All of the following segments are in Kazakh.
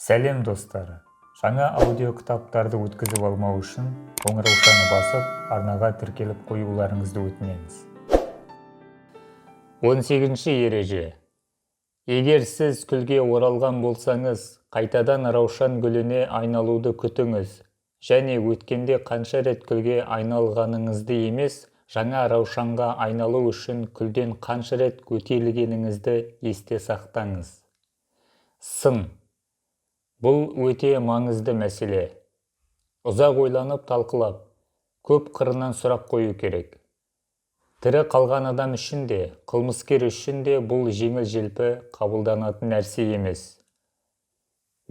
Сәлем достар! Жаңа аудио кітаптарды өткізіп алмау үшін қоңыраушаны басып, арнаға тіркеліп қоюларыңызды өтінеміз. 18-ші ереже. Егер сіз күлге оралған болсаңыз, қайтадан раушан гүліне айналуды күтіңіз, және өткенде қанша рет күлге айналғаныңызды емес, жаңа раушанға айналу үшін күлден қанша рет өтелгеніңізді есте сақтаңыз. Сын. Бұл өте маңызды мәселе. Ұзақ ойланып талқылап, көп қырынан сұрақ қою керек. Тірі қалған адам үшін де, қылмыскер үшін де бұл жеңіл-желпі қабылданатын нәрсе емес.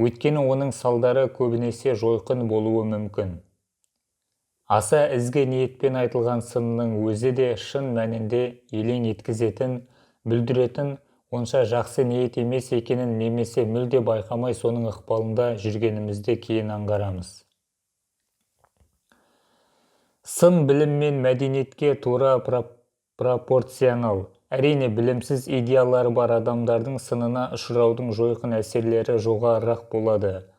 Өйткені оның салдары көбінесе жойқын болуы мүмкін. Аса ізгі ниетпен айтылған сынның өзі де шын мәнінде елең еткізетін, бүлдіретін, онша жақсы ниет емес екенін немесе мүлде байқамай соның ықпалында жүргенімізде кейін аңғарамыз. Сын білім мен мәдениетке тура пропорционал. Әрине, білімсіз идеялары бар адамдардың сынына ұшыраудың жойқын әсерлері жоғарырақ болады.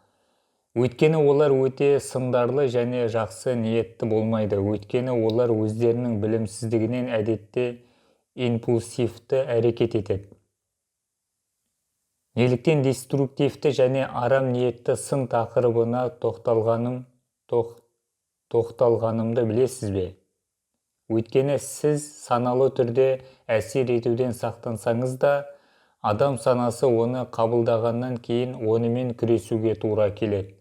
Өйткені олар өте сындарлы және жақсы ниетті болмайды. Өйткені олар өздерінің білімсіздігінен әдетте импульсивті әрекет етеді. Неліктен деструктивті және арам ниетті сын тақырыбына тоқталғанымды білесіз бе? Өйткені сіз саналы түрде әсер етуден сақтансаңыз да, адам санасы оны қабылдағаннан кейін онымен күресуге тура келеді.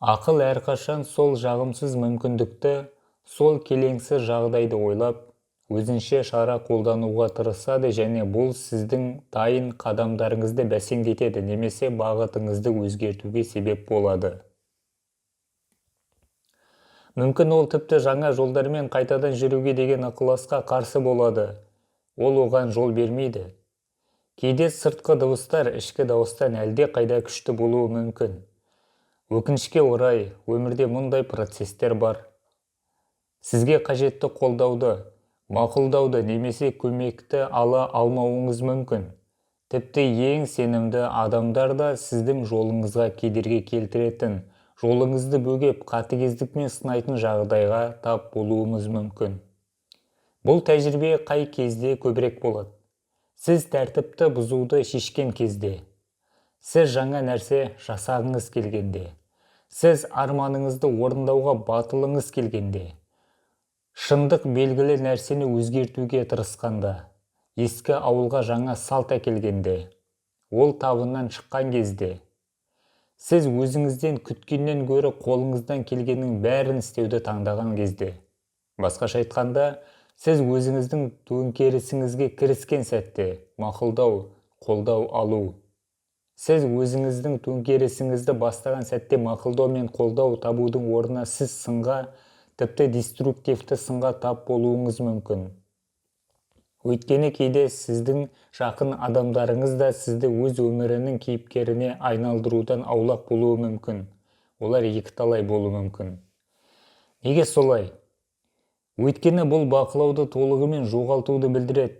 Ақыл әрқашан сол жағымсыз мүмкіндікті, сол келеңсіз жағдайды ойлап, өзінше шара қолдануға тырысады және бұл сіздің дайын қадамдарыңызды бәсеңдетеді немесе бағытыңызды өзгертуге себеп болады. Мүмкін ол тіпті жаңа жолдармен қайтадан жүруге деген ықыласқа қарсы болады. Ол оған жол бермейді. Кейде сыртқы дыбыстар ішкі дауыстан әлде қайда күшті болуы мүмкін. Өкінішке орай, өмірде мұндай процестер бар. Сізге қажетті қолдауды, мақұлдауды немесе көмекті ала алмауыңыз мүмкін. Тіпті ең сенімді адамдар да сіздің жолыңызға кедергі келтіретін, жолыңызды бөгеп қатыгездікпен сынайтын жағдайға тап болуыңыз мүмкін. Бұл тәжірибе қай кезде көбірек болады? Сіз тәртіпті бұзуды шешкен кезде, сіз жаңа нәрсе жасағыңыз келгенде, сіз арманыңызды орындауға батылыңыз келгенде, шындық белгілі нәрсені өзгертуге тырысқанда, ескі ауылға жаңа салт әкелгенде, ол табыннан шыққан кезде, сіз өзіңізден күткеннен гөрі қолыңыздан келгеннің бәрін істеуді таңдаған кезде. Басқаша айтқанда, сіз өзіңіздің төңкерісіңізге кіріскен сәтте мақұлдау, қолдау алу. Сіз өзіңіздің төңкерісіңізді бастаған сәтте мақұлдау мен қолдау табудың орнына сіз сынға, тіпті деструктивті сынға тап болуыңыз мүмкін. Өйткені кейде сіздің жақын адамдарыңыз да сізді өз өмірінің кейіпкеріне айналдырудан аулақ болуы мүмкін. Олар екіталай болуы мүмкін. Неге солай? Өйткені бұл бақылауды толығымен жоғалтуды білдіреді.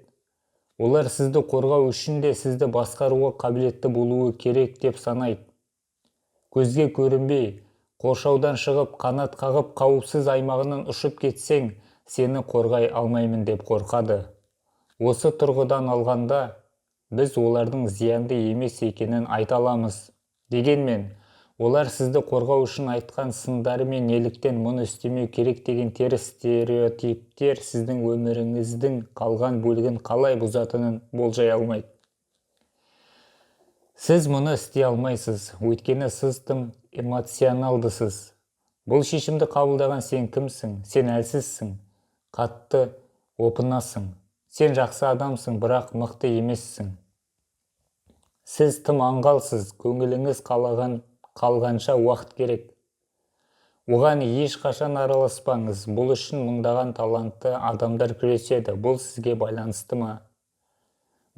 Олар сізді қорғау үшін де сізді басқаруға қабілетті болуы керек деп санайды. Көзге көрінбей, қоршаудан шығып, қанат қағып, қауіпсіз аймағынан ұшып кетсең, сені қорғай алмаймын деп қорқады. Осы тұрғыдан алғанда, біз олардың зиянды емес екенін айта аламыз. Дегенмен, олар сізді қорғау үшін айтқан сындары мен неліктен мұны істемеу керек деген теріс стереотиптер сіздің өміріңіздің қалған бөлігін қалай бұзатынын болжай алмайды. Сіз мұны істей алмайсыз, өйткені сіз тым эмоционалдысыз. Бұл шешімді қабылдаған сен кімсің? Сен әлсізсің, қатты опынасың. Сен жақсы адамсың, бірақ мықты емессің. Сіз тым аңғалсыз, көңіліңіз қалғанша уақыт керек. Оған ешқашан араласпаңыз. Бұл үшін мыңдаған талантты адамдар күреседі. Бұл сізге байланысты ма?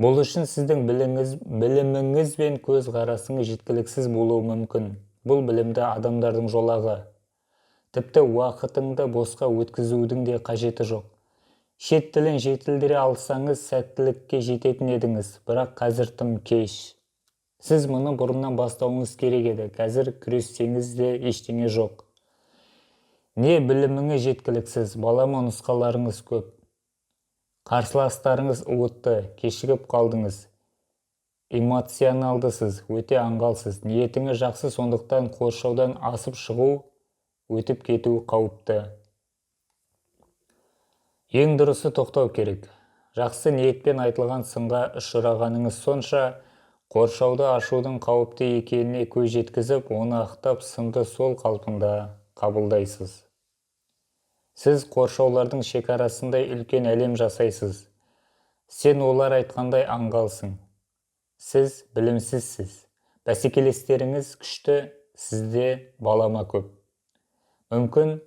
Бұл үшін сіздің біліміңіз бен көз қарасыңыз жеткіліксіз болуы мүмкін. Бұл білімді адамдардың жолағы. Тіпті уақытыңды босқа өткізудің де қажеті жоқ. Шет тілін жетілдіре алсаңыз сәттілікке жететін едіңіз, бірақ қазір тым кеш. Сіз мұны бұрыннан бастауыңыз керек еді. Қазір күрессеңіз де ештеңе жоқ. Не біліміңіз жеткіліксіз, балама нұсқаларыңыз көп. Қарсыластарыңыз ұлытты, кешігіп қалдыңыз. Эмоционалдысыз, өте аңғалсыз. Ниетіңіз жақсы, сондықтан қоршаудан асып шығу, өтіп кету қауіпті. Ең дұрысы тоқтау керек. Жақсы ниетпен айтылған сынға ұшырағаныңыз сонша, қоршауды ашудың қауіпті екеніне көз жеткізіп, оны ақтап, сынды сол қалпында қабылдайсыз. Сіз қоршаулардың шекарасындай үлкен әлем жасайсыз. Сен олар айтқандай аңғалсың. Сіз білімсізсіз. Бәсекелестеріңіз күшті, сізде балама көп. Мүмкін,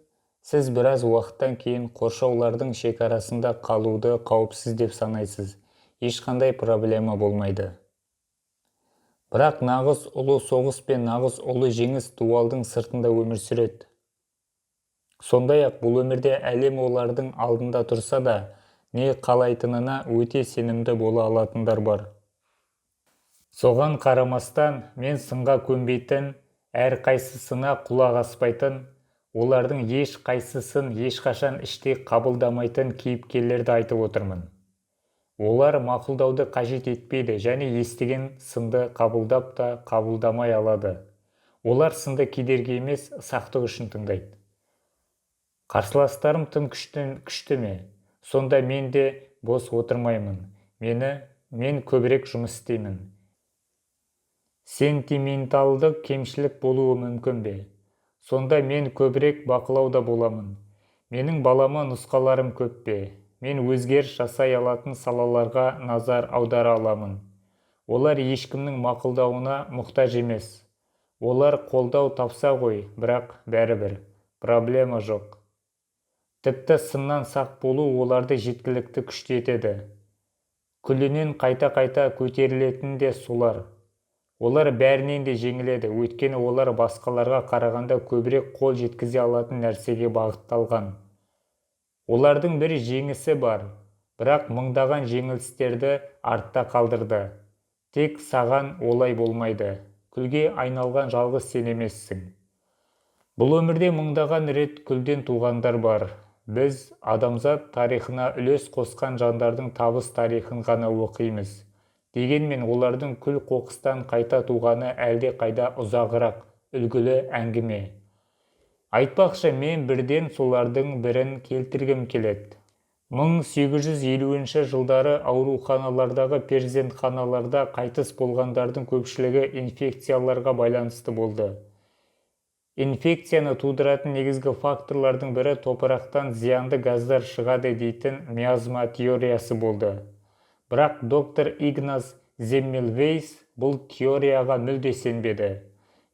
сіз біраз уақыттан кейін қоршаулардың шекарасында қалуды қауіпсіз деп санайсыз. Ешқандай проблема болмайды. Бірақ нағыз ұлы соғыс пен нағыз ұлы жеңіс дуалдың сыртында өмір сүреді. Сондай-ақ бұл өмірде әлем олардың алдында тұрса да, не қалайтынына өте сенімді бола алатындар бар. Соған қарамастан, мен сынға көнбейтін, әрқайсысына құлақ аспайтын, олардың еш қайсысын ешқашан іштей қабылдамайтын кейіпкерлерді айтып отырмын. Олар мақұлдауды қажет етпейді және естіген сынды қабылдап та қабылдамай алады. Олар сынды кедергі емес, сақтық үшін тыңдайды. Қарсыластарым тым күшті ме? Сонда мен де бос отырмаймын. Мен көбірек жұмыс істеймін. Сентименталдық кемшілік болуы мүмкін бе? Сонда мен көбірек бақылауда боламын. Менің балама нұсқаларым көп пе? Мен өзгеріс жасай алатын салаларға назар аудара аламын. Олар ешкімнің мақұлдауына мұқтаж емес. Олар қолдау тапса ғой, бірақ бәрібір. Проблема жоқ. Тіпті сыннан сақ болу оларды жеткілікті күштетеді. Күлінен қайта-қайта көтерілетін де солар. Олар бәрінен де жеңіледі, өйткені олар басқаларға қарағанда көбірек қол жеткізе алатын нәрсеге бағытталған. Олардың бір жеңісі бар, бірақ мыңдаған жеңілістерді артта қалдырды. Тек саған олай болмайды. Күлге айналған жалғыз сен емессің. Бұл өмірде мыңдаған рет күлден туғандар бар. Біз адамзат тарихына үлес қосқан жандардың табыс тарихын ғана оқимыз. Дегенмен олардың күл қоқыстан қайта туғаны әлде қайда ұзағырақ, үлгілі әңгіме. Айтпақшы, мен бірден солардың бірін келтіргім келеді. 1850 жылдары ауруханалардағы перзентханаларда қайтыс болғандардың көпшілігі инфекцияларға байланысты болды. Инфекцияны тудыратын негізгі факторлардың бірі топырақтан зиянды газдар шығады дейтін миазма теориясы болды. Бірақ доктор Игназ Земмельвейс бұл теорияға мүлде сенбеді.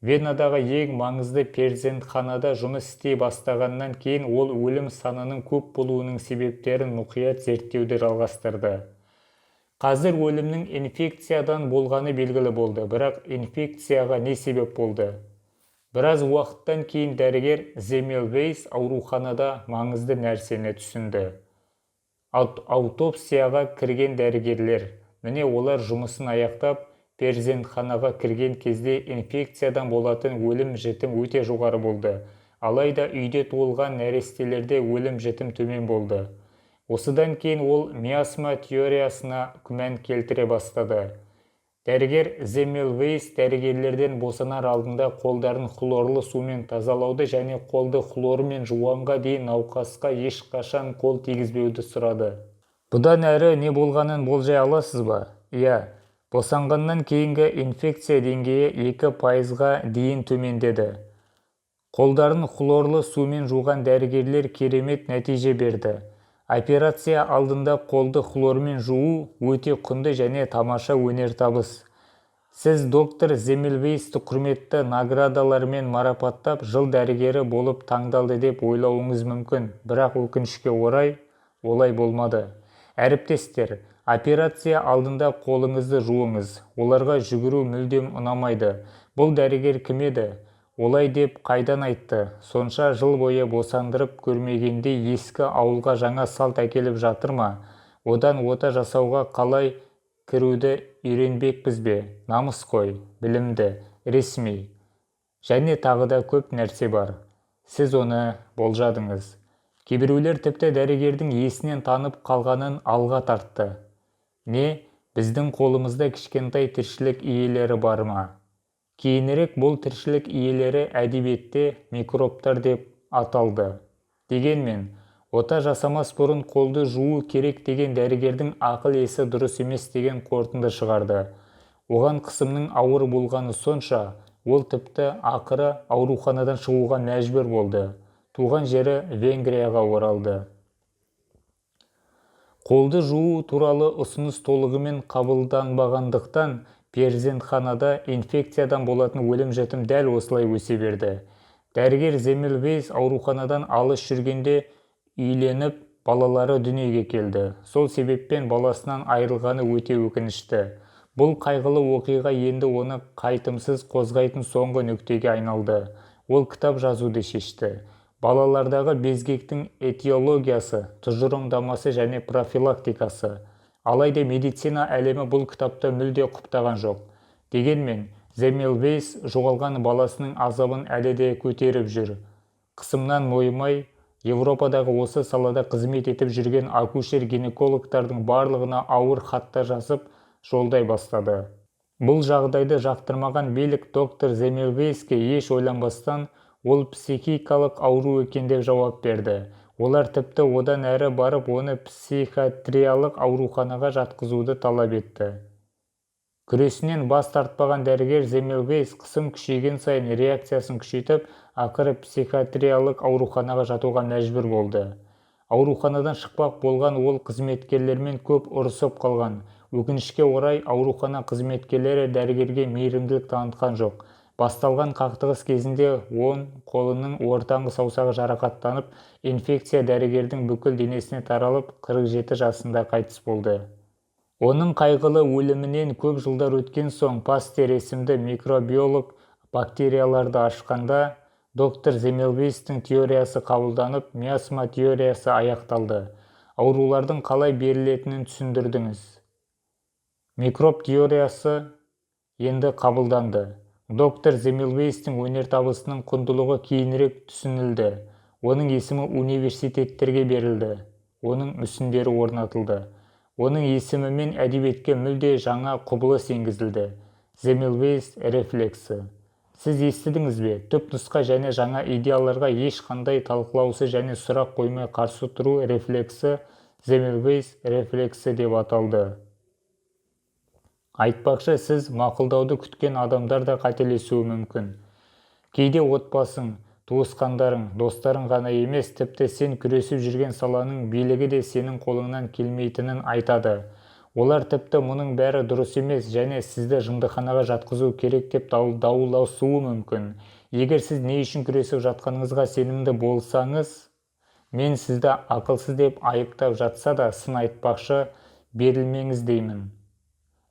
Венадағы ең маңызды перзентханада жұмыс істей бастағаннан кейін ол өлім санының көп болуының себептерін мұқият зерттеуді жалғастырды. Қазір өлімнің инфекциядан болғаны белгілі болды, бірақ инфекцияға не себеп болды? Біраз уақыттан кейін дәрігер Земмельвейс ауруханада маңызды нәрсені түсінді. Аутопсияға кірген дәрігерлер, міне олар жұмысын аяқтап, перзентханаға кірген кезде инфекциядан болатын өлім-жітім өте жоғары болды. Алайда үйде туылған нәрестелерде өлім-жітім төмен болды. Осыдан кейін ол миазма теориясына күмән келтіре бастады. Дәрігер Земмельвейс дәрігерлерден босанар алдында қолдарын хлорлы сумен тазалауды және қолды хлормен жуғанға дейін науқасқа ешқашан қол тигізбеуді сұрады. Бұдан әрі не болғанын болжай аласыз ба? Иә, босанғаннан кейінгі инфекция деңгейі 2%-ға дейін төмендеді. Қолдарын хлорлы сумен жуған дәрігерлер керемет нәтиже берді. Операция алдында қолды хлормен жуу өте құнды және тамаша өнертабыс. Сіз доктор Земмельвейсті құрметті наградалармен марапаттап, жыл дәрігері болып таңдалды деп ойлауыңыз мүмкін, бірақ өкінішке орай олай болмады. Әріптестер, операция алдында қолыңызды жуыңыз. Оларға жүгіру мүлдем ұнамайды. Бұл дәрігер кім еді? Олай деп қайдан айтты? Сонша жыл бойы босандырып көрмегендей ескі ауылға жаңа салт әкеліп жатыр ма? Одан ота жасауға қалай кіруді үйренбекпіз бе? Намыс қой, білімді, ресми. Және тағы да көп нәрсе бар. Сіз оны болжадыңыз. Кейбіреулер тіпті дәрігердің есінен танып қалғанын алға тартты. Не, біздің қолымызда кішкентай тіршілік иелері бар ма? Кейінірек бұл тіршілік иелері әдебиетте микробтар деп аталды. Дегенмен, ота жасамас бұрын қолды жуу керек деген дәрігердің ақыл есі дұрыс емес деген қорытынды шығарды. Оған қысымның ауыр болғаны сонша, ол тіпті ақыры ауруханадан шығуға мәжбүр болды. Туған жері Венгрияға оралды. Қолды жуу туралы ұсыныс толығымен қабылданбағандықтан, перзентханада инфекциядан болатын өлім-жітім дәл осылай өсе берді. Дәрігер Земельвейс ауруханадан алыс жүргенде үйленіп, балалары дүниеге келді. Сол себеппен баласынан айырылғаны өте өкінішті. Бұл қайғылы оқиға енді оны қайтымсыз қозғайтын соңғы нүктеге айналды. Ол кітап жазуды шешті. Балалардағы безгектің этиологиясы, тұжырымдамасы және профилактикасы. Алайда медицина әлемі бұл кітапты мүлде құптаған жоқ. Дегенмен, Земельвейс жоғалған баласының азабын әлі де көтеріп жүр. Қысымнан мойымай, Европадағы осы салада қызмет етіп жүрген акушер-гинекологтардың барлығына ауыр хаттар жазып жолдай бастады. Бұл жағдайды жақтырмаған билік доктор Земельвейске еш ойланбастан ол психикалық ауру екен деп жауап берді. Олар тіпті одан әрі барып оны психиатриялық ауруханаға жатқызуды талап етті. Күресінен бас тартпаған дәрігер Земельвейс қысым күшейген сайын реакциясын күшейтіп, ақыры психиатриялық ауруханаға жатуға мәжбүр болды. Ауруханадан шықпақ болған ол қызметкерлермен көп ұрысып қалған. Өкінішке орай, аурухана қызметкерлері дәрігерге мейірімділік танытқан жоқ. Басталған қақтығыс кезінде қолының ортаңғы саусағы жарақаттанып, инфекция дәрігердің бүкіл денесіне таралып, 47 жасында қайтыс болды. Оның қайғылы өлімінен көп жылдар өткен соң Пастер есімді микробиолог бактерияларды ашқанда, доктор Земельвейстің теориясы қабылданып, миасма теориясы аяқталды. Аурулардың қалай берілетінін түсіндірдіңіз. Микроб теориясы енді қабылданды. Доктор Земельвейстің өнертабысының құндылығы кейінірек түсінілді. Оның есімі университеттерге берілді. Оның мүсіндері орнатылды. Оның есімімен әдебиетке мүлде жаңа құбылыс енгізілді. Земельвейс рефлексі. Сіз естідіңіз бе? Түпнұсқа және жаңа идеяларға ешқандай талқылаусыз және сұрақ қоймай қарсы тұру рефлексі Земельвейс рефлексі деп аталды. Айтпақшы, сіз мақұлдауды күткен адамдар да қателесуі мүмкін. Кейде отбасың, туысқандарың, достарың ғана емес, тіпті сен күресіп жүрген саланың билігі де сенің қолыңнан келмейтінін айтады. Олар тіпті мұның бәрі дұрыс емес және сізді жындыханаға жатқызу керек деп дауласуы мүмкін. Егер сіз не үшін күресіп жатқаныңызға сенімді болсаңыз, мен сізді ақылсыз деп айыптап жатса да сын айтпақшы, берілмеңіз деймін.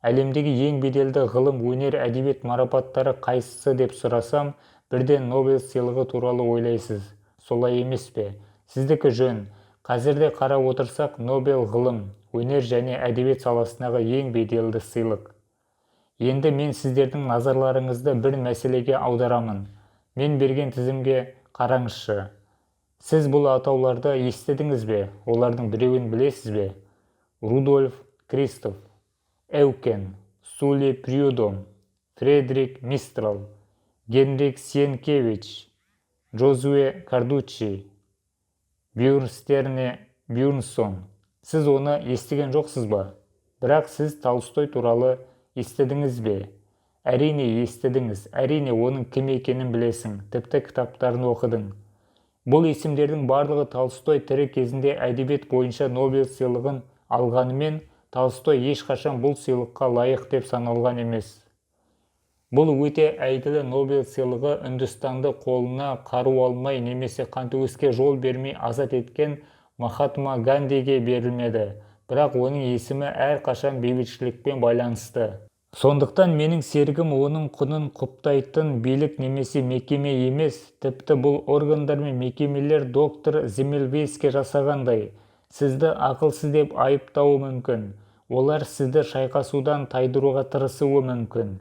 Әлемдегі ең беделді ғылым, өнер, әдебиет марапаттары қайсысы деп сұрасам, бірден Нобель сыйлығы туралы ойлайсыз. Солай емес пе? Сіздікі жөн. Қазірде қарап отырсақ, Нобель ғылым, өнер және әдебиет саласындағы ең беделді сыйлық. Енді мен сіздердің назарларыңызды бір мәселеге аударамын. Мен берген тізімге қараңызшы. Сіз бұл атауларды естідіңіз бе? Олардың біреуін білесіз бе? Рудольф Кристоф, Эукен, Сули Прюдом, Фредерик Мистрал, Генрик Сиенкевич, Джозуэ Кардуччи, Бюрнстерне Бюрнсон. Сіз оны естіген жоқсыз ба? Бірақ сіз Толстой туралы естідіңіз бе? Әрине естідіңіз, әрине оның кім екенін білесің, тіпті кітаптарын оқыдың. Бұл есімдердің барлығы Толстой тірі кезінде әдебиет бойынша Нобель сыйлығын алғанымен, Толстой ешқашан бұл сыйлыққа лайық деп саналған емес. Бұл өте әйгілі Нобель сыйлығы Үндістанды қолына қару алмай немесе қантөгіске жол бермей азат еткен Махатма Гандиге берілмеді, бірақ оның есімі әрқашан бейбітшілікпен байланысты. Сондықтан менің серігім оның құнын құптайтын билік немесе мекеме емес, тіпті бұл органдар мен мекемелер доктор Земельвейске жасағандай, сізді ақылсыз деп айыптауы мүмкін. Олар сізді шайқасудан тайдыруға тырысуы мүмкін.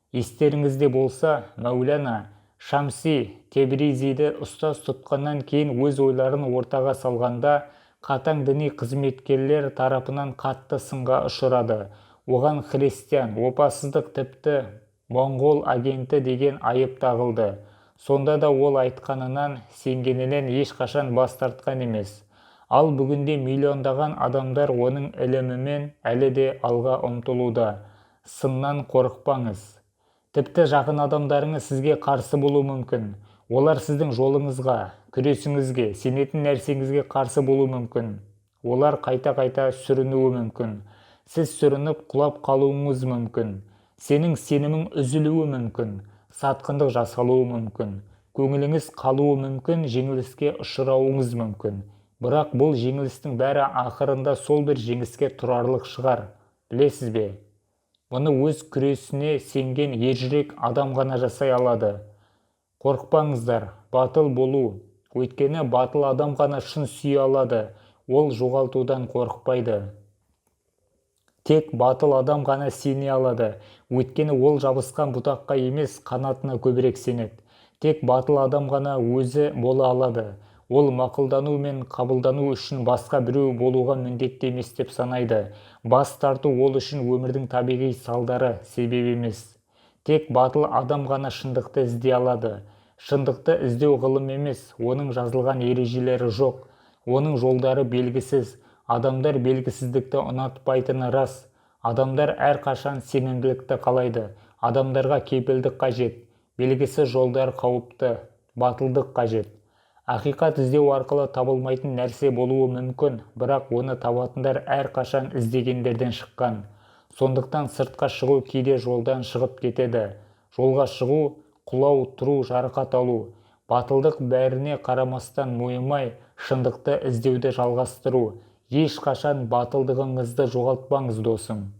Естеріңізде болса, Мәулана Шамси Тебризиді ұстаз тұтқаннан кейін өз ойларын ортаға салғанда, қатаң діни қызметкерлер тарапынан қатты сынға ұшырады. Оған христиан, опасыздық, тіпті моңғол агенті деген айып тағылды. Сонда да ол айтқанынан, сенгенінен ешқашан бас тартқан емес. Ал бүгінде миллиондаған адамдар оның ілімімен әлі де алға ұмтылуда. Сыннан қорықпаңыз. Тіпті жақын адамдарыңыз сізге қарсы болуы мүмкін. Олар сіздің жолыңызға, күресіңізге, сенетін нәрсеңізге қарсы болуы мүмкін. Олар қайта-қайта сүрінуі мүмкін. Сіз сүрініп құлап қалуыңыз мүмкін. Сенің сенімің үзілуі мүмкін. Сатқындық жасалуы мүмкін. Көңіліңіз қалуы мүмкін, жеңіліске ұшырауыңыз мүмкін. Бірақ бұл жеңілістің бәрі ақырында сол бір жеңіске тұрарлық шығар. Білесіз бе? Бұны өз күресіне сенген ержүрек адам ғана жасай алады. Қорықпаңыздар, батыл болу. Өйткені батыл адам ғана шын сүйе алады. Ол жоғалтудан қорықпайды. Тек батыл адам ғана сене алады. Өйткені ол жабысқан бұтаққа емес, қанатына көбірек сенеді. Тек батыл адам ғана өзі бола алады. Ол мақұлдану мен қабылдану үшін басқа біреу болуға міндетті емес деп санайды. Бас тарту ол үшін өмірдің табиғи салдары, себеп емес. Тек батыл адам ғана шындықты іздей алады. Шындықты іздеу ғылым емес, оның жазылған ережелері жоқ. Оның жолдары белгісіз. Адамдар белгісіздікті ұнатпайтыны рас. Адамдар әрқашан сенімділікті қалайды. Адамдарға кепілдік қажет. Белгісіз жолдар қауіпті. Батылдық қажет. Ақиқат іздеу арқылы табылмайтын нәрсе болуы мүмкін, бірақ оны табатындар әрқашан іздегендерден шыққан. Сондықтан сыртқа шығу кейде жолдан шығып кетеді. Жолға шығу, құлау, тұру, жарақат алу. Батылдық бәріне қарамастан мойымай, шындықты іздеуді жалғастыру. Ешқашан батылдығыңызды жоғалтпаңыз, досым.